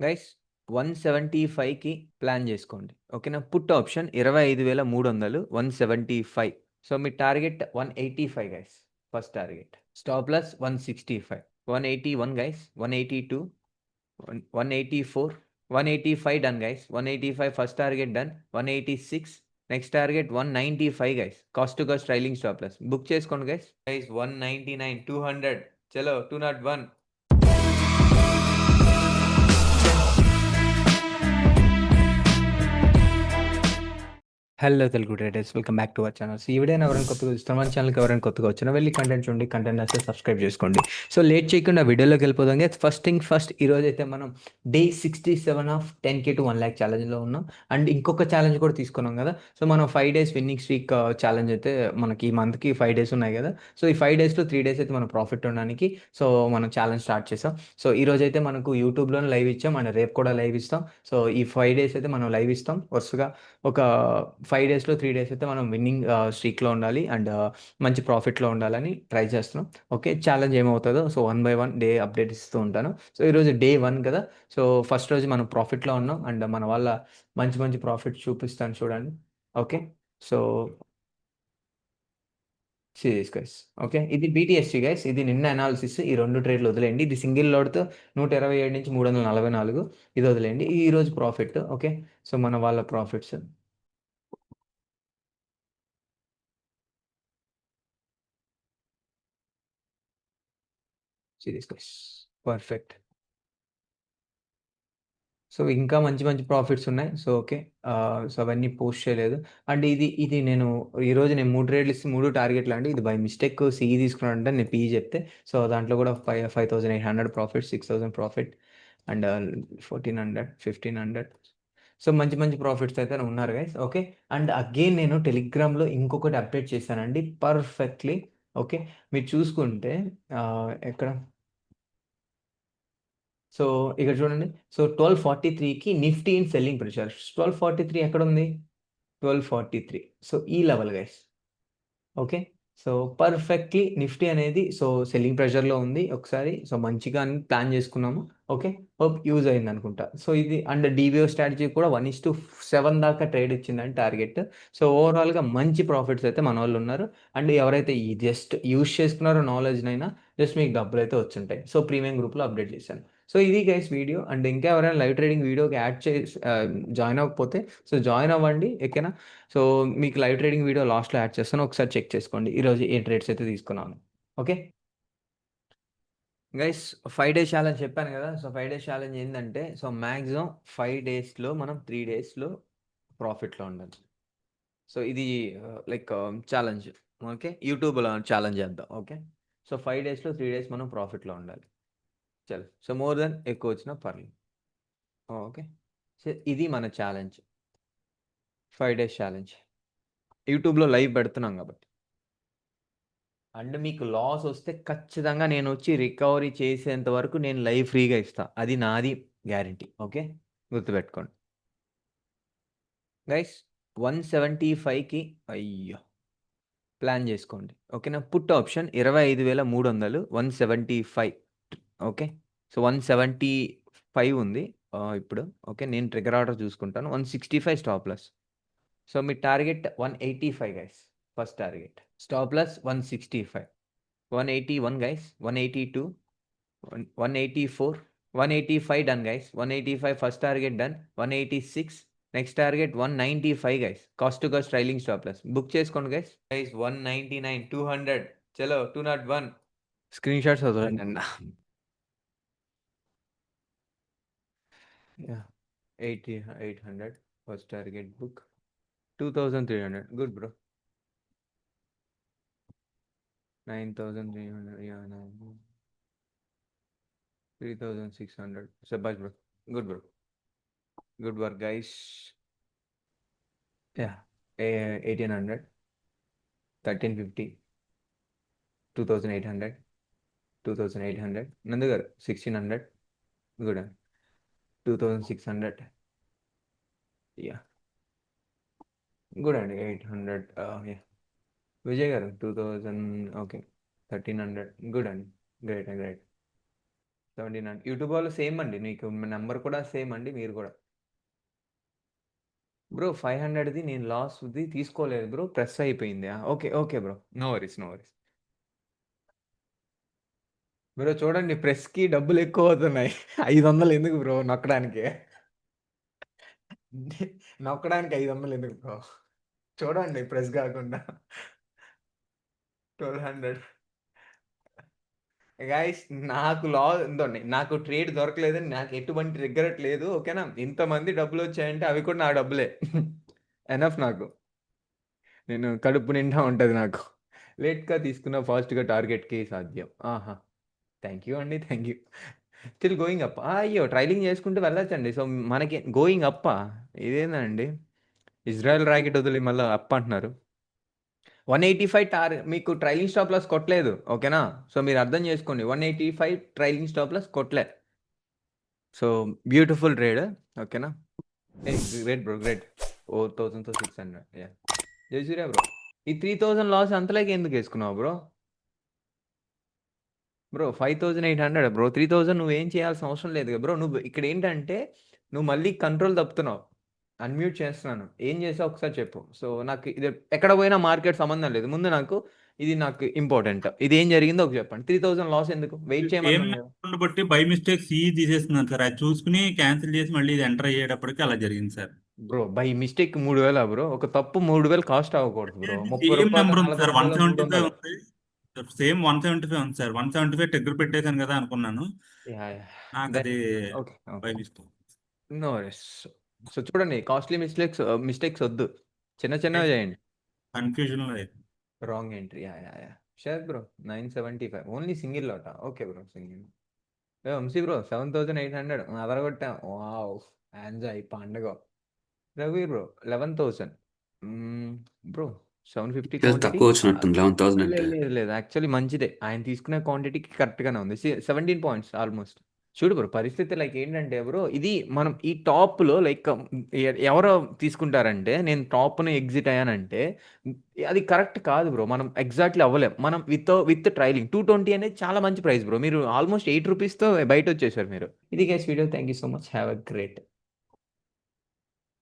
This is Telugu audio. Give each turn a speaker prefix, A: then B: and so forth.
A: గైస్ 175కి ప్లాన్ చేసుకోండి. ఓకేనా? Put option 25,300 175. సో మీ target 185 guys. First target. Stop loss 165. 181 guys. 182. 184. 185 done guys. 185 first target done. 186. Next target 195 guys. Cost to cost trailing stop loss. Book చేసుకోండి గైస్. గైస్ 199 200. చలో 201. Hello Telugu traders, welcome back to our channel. ఈ వీడియోని ఎవరైనా కొత్తగా చూస్తున్న మన ఛానల్కి ఎవరైనా కొత్తగా వచ్చినా వెళ్ళి కంటెంట్ చూడండి, కంటెంట్ వస్తే సబ్స్క్రైబ్ చేసుకోండి. సో లేట్ చేయకుండా వీడియోలోకి వెళ్ళిపోదాం. ఫస్ట్ థింగ్ ఫస్ట్, ఈరోజు అయితే మనం day 67 of 10K to 1 lakh ఛాలెంజ్లో ఉన్నాం. అండ్ ఇంకొక ఛాలెంజ్ కూడా తీసుకున్నాం కదా. సో మనం 5 days విన్నింగ్ స్ట్రీక్ ఛాలెంజ్ అయితే మనకి ఈ మంత్కి 5 days ఉన్నాయి కదా. సో ఈ 5 daysలో 3 days అయితే మనం ప్రాఫిట్ ఉండడానికి సో మనం ఛాలెంజ్ స్టార్ట్ చేసాం. సో ఈరోజు అయితే మనకు యూట్యూబ్లోనే లైవ్ ఇచ్చాం అండ్ రేపు కూడా లైవ్ ఇస్తాం. సో ఈ 5 days అయితే మనం లైవ్ ఇస్తాం వరుసగా. ఒక 5 డేస్లో 3 days అయితే మనం విన్నింగ్ స్ట్రీక్లో ఉండాలి అండ్ మంచి ప్రాఫిట్లో ఉండాలని ట్రై చేస్తున్నాం. ఓకే, ఛాలెంజ్ ఏమవుతుందో సో 1 by 1 డే అప్డేట్ ఇస్తూ ఉంటాను. సో ఈరోజు డే 1 కదా. సో ఫస్ట్ రోజు మనం ప్రాఫిట్లో ఉన్నాం అండ్ మన వల్ల మంచి మంచి ప్రాఫిట్ చూపిస్తాను చూడండి. Okay, so serious guys. Okay, ఇది బీటీఎస్సీ గైస్. ఇది నిన్న అనాలిసిస్. ఈ 2 ట్రేడ్లు వదిలేయండి. ఇది సింగిల్ లోడ్తో 127 నుంచి 344. ఇది వదిలేయండి. ఈ రోజు ప్రాఫిట్. ఓకే, సో మన వాళ్ళ profits serious guys. Perfect. So ఇంకా మంచి మంచి ప్రాఫిట్స్ ఉన్నాయి. So okay. సో అవన్నీ పోస్ట్ చేయలేదు. అండ్ ఇది ఈరోజు నేను 3 ట్రేడ్లు ఇస్తే 3 టార్గెట్లు అండి. ఇది బై మిస్టేక్ సిఈ తీసుకున్నానంటే నేను పిఈ చెప్తే సో దాంట్లో కూడా 5,800 ప్రాఫిట్, 6,000 ప్రాఫిట్ అండ్ 1,400, 1,500. సో మంచి మంచి ప్రాఫిట్స్ అయితే ఉన్నారు గైస్. ఓకే, అండ్ అగైన్ నేను టెలిగ్రామ్లో ఇంకొకటి అప్డేట్ చేశానండి పర్ఫెక్ట్లీ. ఓకే, మీరు చూసుకుంటే ఎక్కడ, సో ఇక్కడ చూడండి. సో 1243కి నిఫ్టీ ఇన్ సెల్లింగ్ ప్రెషర్. 1243 ఎక్కడ ఉంది? 1243. సో ఈ level guys. Okay, so perfectly Nifty అనేది సో సెల్లింగ్ ప్రెషర్లో ఉంది ఒకసారి. సో మంచిగా ప్లాన్ చేసుకున్నాము. ఓకే, హోప్ యూజ్ అయింది అనుకుంటా. సో ఇది అండ్ డిబిఓ స్ట్రాటజీ కూడా 1:7 దాకా ట్రేడ్ ఇచ్చిందని టార్గెట్. సో ఓవరాల్గా మంచి ప్రాఫిట్స్ అయితే మన వాళ్ళు ఉన్నారు. అండ్ ఎవరైతే ఈ జస్ట్ యూజ్ చేసుకున్నారో నాలెడ్జ్నైనా జస్ట్ మీకు డబ్బులు అయితే వచ్చుంటాయి. సో ప్రీమియం గ్రూప్లో అప్డేట్ చేశాను. సో ఇది గైస్ వీడియో. అండ్ ఇంకా ఎవరైనా లైవ్ ట్రేడింగ్ వీడియోకి యాడ్ చేసి జాయిన్ అవ్వకపోతే సో జాయిన్ అవ్వండి. ఓకేనా? సో మీకు లైవ్ ట్రేడింగ్ వీడియో లాస్ట్‌లో యాడ్ చేస్తాను. ఒకసారి చెక్ చేసుకోండి. ఈరోజు ఏ ట్రేడ్స్ అయితే తీసుకున్నాను. ఓకే. గైస్ 5 డేస్ ఛాలెంజ్ చెప్పాను కదా. సో 5 డేస్ ఛాలెంజ్ ఏందంటే సో మాక్సిమం 5 డేస్‌లో మనం 3 డేస్‌లో ప్రాఫిట్‌లో ఉండాలి. సో ఇది లైక్ ఛాలెంజ్. ఓకే, యూట్యూబ్‌లో ఛాలెంజ్ చేద్దాం. ఓకే, సో 5 డేస్‌లో 3 డేస్ మనం ప్రాఫిట్‌లో ఉండాలి. చలో, సో మోర్ దెన్ ఎక్కువ వచ్చినా పర్లేదు. ఓకే, సో ఇది మన ఛాలెంజ్. 5 days challenge. యూట్యూబ్‌లో లైవ్ పెడుతున్నాం కాబట్టి. అండ్ మీకు లాస్ వస్తే ఖచ్చితంగా నేనొచ్చి రికవరీ చేసేంత వరకు నేను లైవ్ ఫ్రీగా ఇస్తా. అది నాది గ్యారంటీ. ఓకే, గుర్తుపెట్టుకోండి. గైస్ 175కి అయ్యో! ప్లాన్ చేసుకోండి. ఓకేనా? Put option 25,300 175. ఓకే, సో 175 ఉంది ఇప్పుడు. ఓకే, నేను ట్రిగ్గర్ ఆర్డర్ చూసుకుంటాను. 165 స్టాప్ లాస్. సో మీ target 185 guys. First target. Stop loss 165. 181 guys. 182. 184. 185 done guys. 185 first target done. 186. Next target 195 guys. Cost to cost trailing stop loss. Book చేసుకోండి గైస్. గైస్ 199 200. చలో 201. స్క్రీన్ షాట్స్ వదలండి అన్న. 800 first target book. 2300. Good bro. 9300. 3600. శబాష్ bro. Good bro. Good work guys. 1800. 1350. 2800. 2800. నందు గారు 1600. గుడ్. 2600. యా, గుడ్ అండి. 800. యా, విజయ్ గారు 2000. ఓకే, 1300. గుడ్ అండి. Great great. 79 యూట్యూబ్ వాళ్ళు సేమ్ అండి. నీకు నంబర్ కూడా సేమ్ అండి మీరు కూడా. బ్రో 500ది నేను లాస్ట్‌ది తీసుకోలేదు బ్రో. ప్రెస్ అయిపోయింది. Okay. Okay bro. No worries. No worries. Bro చూడండి ప్రెస్‌కి డబ్బులెక్కువ అవుతున్నాయి. 500 ఎందుకు బ్రో నొక్కడానికి? నొక్కడానికి 500 ఎందుకు బ్రో? చూడండి ప్రెస్ గాకుండా. 1200 గైస్ నాకు ఇందండి నాకు ట్రేడ్ దొరకలేదని నాకు ఎటువంటి రిగ్రెట్ లేదు. ఓకేనా? ఇంతమంది డబ్బులొచ్చాయంటే అవి కూడా నా డబ్బులే. ఎనఫ్ నాకు. నేను కడుపు నిండా ఉంటది నాకు. లేట్‌గా తీసుకున్న ఫాస్ట్‌గా టార్గెట్‌కి సాధ్యం. ఆహా! థాంక్ యూ అండి. Thank you. Still going up. అయ్యో! ట్రైలింగ్ చేసుకుంటూ వెళ్ళొచ్చండి. సో, మనకి గోయింగ్ అప్పా? ఇదేందండి? ఇజ్రాయెల్ రాకెట్ వదిలి మళ్ళా అప్ అంటున్నారు. 185 మీకు ట్రైలింగ్ స్టాప్ లాస్ కొట్టలేదు. ఓకేనా? సో, మీరు అర్థం చేసుకోండి. 185 ట్రైలింగ్ స్టాప్ లాస్ కొట్టలే. So, beautiful trade. ఓకేనా? Great bro. గ్రేట్. 4000తో 600 యాహ్! జై సూర్య బ్రో. ఈ 3000 లాస్ అంతలోకి ఎందుకేసుకున్నావు బ్రో? Bro 5800 bro. 3000 నువ్వేం చేయాల్సిన అవసరం లేదు బ్రో. నువ్వు ఇక్కడేంటంటే, నువ్వు మళ్ళీ కంట్రోల్ తప్పుతున్నావు. అన్‌మ్యూట్ చేస్తున్నాను. ఏం చేసావు ఒకసారి చెప్పు. సో, నాకు ఇది ఎక్కడ పోయినా మార్కెట్ సంబంధం లేదు. ముందు నాకు ఇంపార్టెంట్. ఇదేం జరిగిందో ఒకటి చెప్పండి. 3000 లాస్ ఎందుకు? వెయిట్
B: సేమ్
A: చేయమన్నాను కదా!
B: అకౌంట్ బట్టి బై మిస్టేక్ సిఈ తీసేస్తున్నాను సార్. అది చూసుకుని క్యాన్సిల్ చేసి మళ్ళీ ఇది ఎంటర్ అయ్యేటప్పటికి అలా జరిగింది sir.
A: Bro bye mistake 3000 bro? ఒక తప్పు 3000 కాస్ట్ అవ్వకూడదు
B: అంటే
A: బ్రో.
B: అది
A: రూ. 30
B: సేమ్ నెంబర్ ఉంది సార్.
A: రూ. 40
B: 175
A: 300
B: ఉంది. సేమ్ 175 ఉంది సార్. 175 ట్రిగ్గర్ పెట్టేశాను కదా అనుకున్నాను.
A: యాహ్! యాహ్!
B: నాకు
A: దెన్
B: అది
A: okay.
B: Bye
A: okay.
B: Mistake.
A: No worries. So, చూడండి కాస్ట్‌లీ మిస్టేక్స్ ఒద్దు. చిన్నవి చేయండి.
B: కన్ఫ్యూజన్ లో
A: wrong entry. Yeah! Yeah! Yeah! Sure bro. 975 only single లాటా? Okay bro. Single. Vamshi bro 7800 అదరగొట్టాం. వావ్! ఎంజాయ్ పండగ. రఘువీర్ బ్రో 11,000 బ్రో 750
C: ఈరోజు
A: క్వాంటిటీ
C: తక్కువ వచ్చినట్టుంది 11,000 అంటే.
A: లేదు. యాక్చువల్లీ మంచిదే. ఆయన తీసుకునే క్వాంటిటీకి కరెక్ట్‌గానే ఉంది. 17 పాయింట్స్ ఆల్‌మోస్ట్. చూడు బ్రో పరిస్థితి లైక్ ఏంటంటే బ్రో ఇది మనం ఈ టాప్‌లో లైక్ ఎవరో తీసుకుంటారంటే నేను టాప్‌ని ఎగ్జిట్ అయ్యానంటే అది కరెక్ట్ కాదు బ్రో. మనం ఎగ్జాక్ట్‌లీ అవ్వలేం. మనం విత్ ట్రైలింగ్ 220 అనేది చాలా మంచి ప్రైస్ బ్రో. మీరు ఆల్‌మోస్ట్ రూ. 8తో బయటొచ్చేసారు మీరు. ఇది guys video. Thank you so much. Have a great